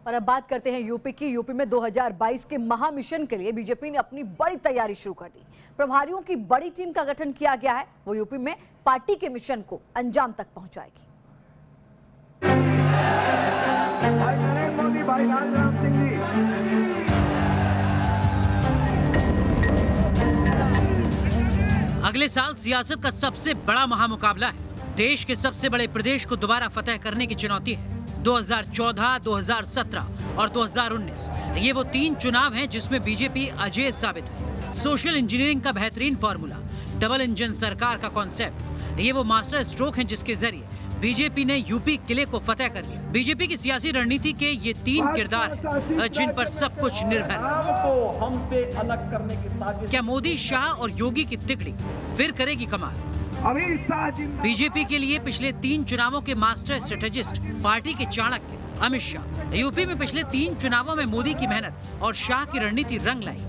और अब बात करते हैं यूपी की। यूपी में 2022 के महामिशन के लिए बीजेपी ने अपनी बड़ी तैयारी शुरू कर दी। प्रभारियों की बड़ी टीम का गठन किया गया है। वो यूपी में पार्टी के मिशन को अंजाम तक पहुंचाएगी। भाई नरेंद्र मोदी, भाई राजनाथ सिंह जी। अगले साल सियासत का सबसे बड़ा महामुकाबला है। देश के सबसे बड़े प्रदेश को दोबारा फतह करने की चुनौती है। 2014, 2017 और 2019 ये वो 3 चुनाव हैं जिसमें बीजेपी अजेय साबित है। सोशल इंजीनियरिंग का बेहतरीन फॉर्मूला, डबल इंजन सरकार का कॉन्सेप्ट, ये वो मास्टर स्ट्रोक हैं जिसके जरिए बीजेपी ने यूपी किले को फतह कर लिया। बीजेपी की सियासी रणनीति के ये 3 किरदार हैं जिन पर सब कुछ निर्भर है। हमसे अलग करने की साजिश। क्या मोदी, शाह और योगी की तिकड़ी फिर करेगी कमाल? बीजेपी के लिए पिछले 3 चुनावों के मास्टर स्ट्रेटेजिस्ट, पार्टी के चाणक्य अमित शाह। यूपी में पिछले 3 चुनावों में मोदी की मेहनत और शाह की रणनीति रंग लाई।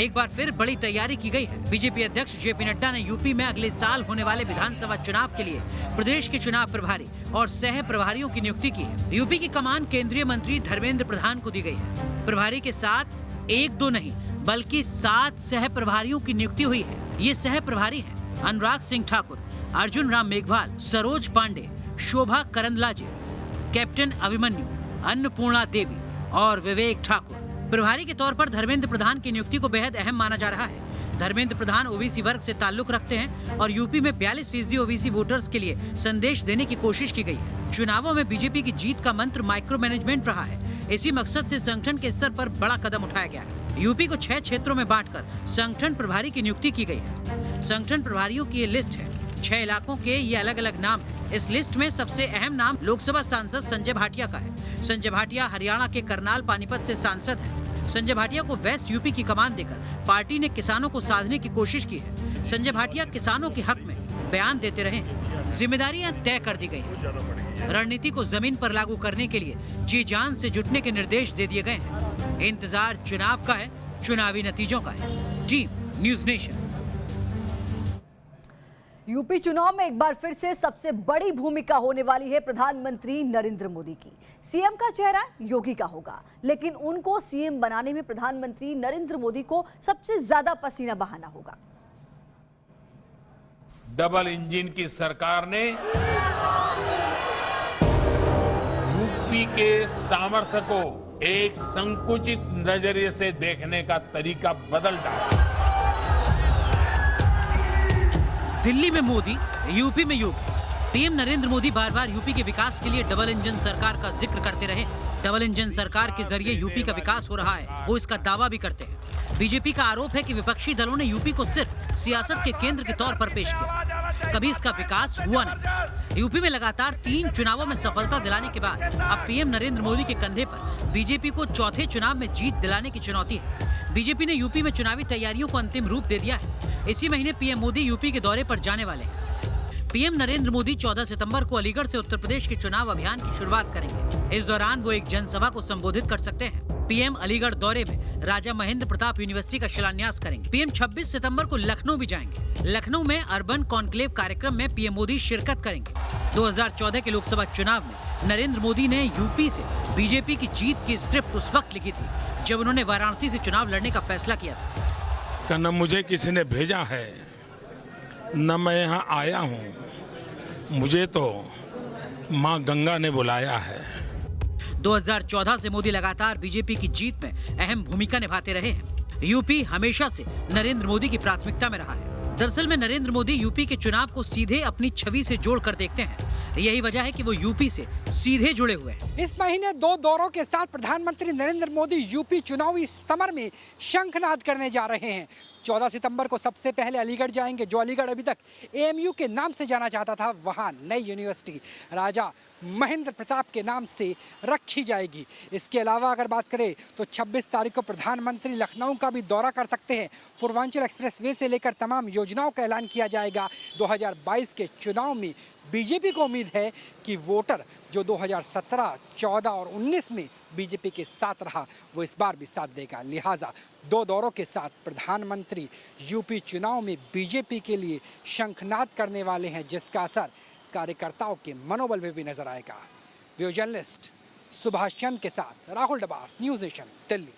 एक बार फिर बड़ी तैयारी की गई है। बीजेपी अध्यक्ष जेपी नड्डा ने यूपी में अगले साल होने वाले विधानसभा चुनाव के लिए प्रदेश के चुनाव प्रभारी और सह प्रभारियों की नियुक्ति की है। यूपी की कमान केंद्रीय मंत्री धर्मेंद्र प्रधान को दी गई है। प्रभारी के साथ 1-2 नहीं बल्कि 7 सह प्रभारियों की नियुक्ति हुई है। ये सह प्रभारी हैं अनुराग सिंह ठाकुर, अर्जुन राम मेघवाल, सरोज पांडे, शोभा करंदलाजे, कैप्टन अभिमन्यु, अन्नपूर्णा देवी और विवेक ठाकुर। प्रभारी के तौर पर धर्मेंद्र प्रधान की नियुक्ति को बेहद अहम माना जा रहा है। धर्मेंद्र प्रधान ओबीसी वर्ग से ताल्लुक रखते हैं और यूपी में 42% ओबीसी वोटर्स के लिए संदेश देने की कोशिश की गई है। चुनावों में बीजेपी की जीत का मंत्र माइक्रो मैनेजमेंट रहा है। इसी मकसद से संगठन के स्तर पर बड़ा कदम उठाया गया है। यूपी को 6 क्षेत्रों में बांटकर संगठन प्रभारी की नियुक्ति की गई है। संगठन प्रभारियों की ये लिस्ट है। 6 इलाकों के ये अलग अलग नाम है। इस लिस्ट में सबसे अहम नाम लोकसभा सांसद संजय भाटिया का है। संजय भाटिया हरियाणा के करनाल पानीपत से सांसद हैं। संजय भाटिया को वेस्ट यूपी की कमान देकर पार्टी ने किसानों को साधने की कोशिश की है। संजय भाटिया किसानों के हक में बयान देते रहे हैं। जिम्मेदारियां तय कर दी गई हैं। रणनीति को जमीन पर लागू करने के लिए जी जान से जुटने के निर्देश दे दिए गए हैं। इंतजार चुनाव का है, चुनावी नतीजों का है। Team news nation. यूपी चुनाव में एक बार फिर से सबसे बड़ी भूमिका होने वाली है प्रधानमंत्री नरेंद्र मोदी की। सीएम का चेहरा योगी का होगा, लेकिन उनको सीएम बनाने में प्रधानमंत्री नरेंद्र मोदी को सबसे ज्यादा पसीना बहाना होगा। डबल इंजन की सरकार ने यूपी के सामर्थ्य को एक संकुचित नजरिए से देखने का तरीका बदल डाला। दिल्ली में मोदी, यूपी में योगी। पीएम नरेंद्र मोदी बार बार यूपी के विकास के लिए डबल इंजन सरकार का जिक्र करते रहे हैं। डबल इंजन सरकार के जरिए यूपी का विकास हो रहा है, वो इसका दावा भी करते हैं। बीजेपी का आरोप है कि विपक्षी दलों ने यूपी को सिर्फ सियासत के केंद्र के तौर पर पेश किया, कभी इसका विकास हुआ नहीं। यूपी में लगातार 3 चुनावों में सफलता दिलाने के बाद अब पीएम नरेंद्र मोदी के कंधे पर बीजेपी को चौथे चुनाव में जीत दिलाने की चुनौती है। बीजेपी ने यूपी में चुनावी तैयारियों को अंतिम रूप दे दिया है। इसी महीने पीएम मोदी यूपी के दौरे पर जाने वाले हैं। पीएम नरेंद्र मोदी 14 सितंबर को अलीगढ़ से उत्तर प्रदेश के चुनाव अभियान की शुरुआत करेंगे। इस दौरान वो एक जनसभा को संबोधित कर सकते हैं। पीएम अलीगढ़ दौरे में राजा महेंद्र प्रताप यूनिवर्सिटी का शिलान्यास करेंगे। पीएम 26 सितंबर को लखनऊ भी जाएंगे। लखनऊ में अर्बन कॉन्क्लेव कार्यक्रम में पीएम मोदी शिरकत करेंगे। 2014 के लोकसभा चुनाव में नरेंद्र मोदी ने यूपी से बीजेपी की जीत की स्क्रिप्ट उस वक्त लिखी थी जब उन्होंने वाराणसी से चुनाव लड़ने का फैसला किया था। न मुझे किसी ने भेजा है, न मैं यहाँ आया हूँ, मुझे तो माँ गंगा ने बुलाया है। 2014 से मोदी लगातार बीजेपी की जीत में अहम भूमिका निभाते रहे हैं। यूपी हमेशा से नरेंद्र मोदी की प्राथमिकता में रहा है। दरअसल में नरेंद्र मोदी यूपी के चुनाव को सीधे अपनी छवि से जोड़कर देखते हैं। यही वजह है कि वो यूपी से सीधे जुड़े हुए हैं। इस महीने 2 दौरों के साथ प्रधानमंत्री नरेंद्र मोदी यूपी चुनावी समर में शंखनाद करने जा रहे हैं। 14 सितंबर को सबसे पहले अलीगढ़ जाएंगे, जो अलीगढ़ अभी तक एएमयू के नाम से जाना जाता था। वहां नई यूनिवर्सिटी राजा महेंद्र प्रताप के नाम से रखी जाएगी। इसके अलावा अगर बात करें तो 26 तारीख को प्रधानमंत्री लखनऊ का भी दौरा कर सकते हैं। पूर्वांचल एक्सप्रेसवे से लेकर तमाम योजनाओं का ऐलान किया जाएगा। 2022 के चुनाव में बीजेपी को उम्मीद है कि वोटर जो 2017, 14 और 19 में बीजेपी के साथ रहा, वो इस बार भी साथ देगा। लिहाजा 2 दौरों के साथ प्रधानमंत्री यूपी चुनाव में बीजेपी के लिए शंखनाद करने वाले हैं, जिसका असर कार्यकर्ताओं के मनोबल में भी नजर आएगा। वीडियो जर्नलिस्ट सुभाष चंद के साथ राहुल डबास, न्यूज नेशन, दिल्ली।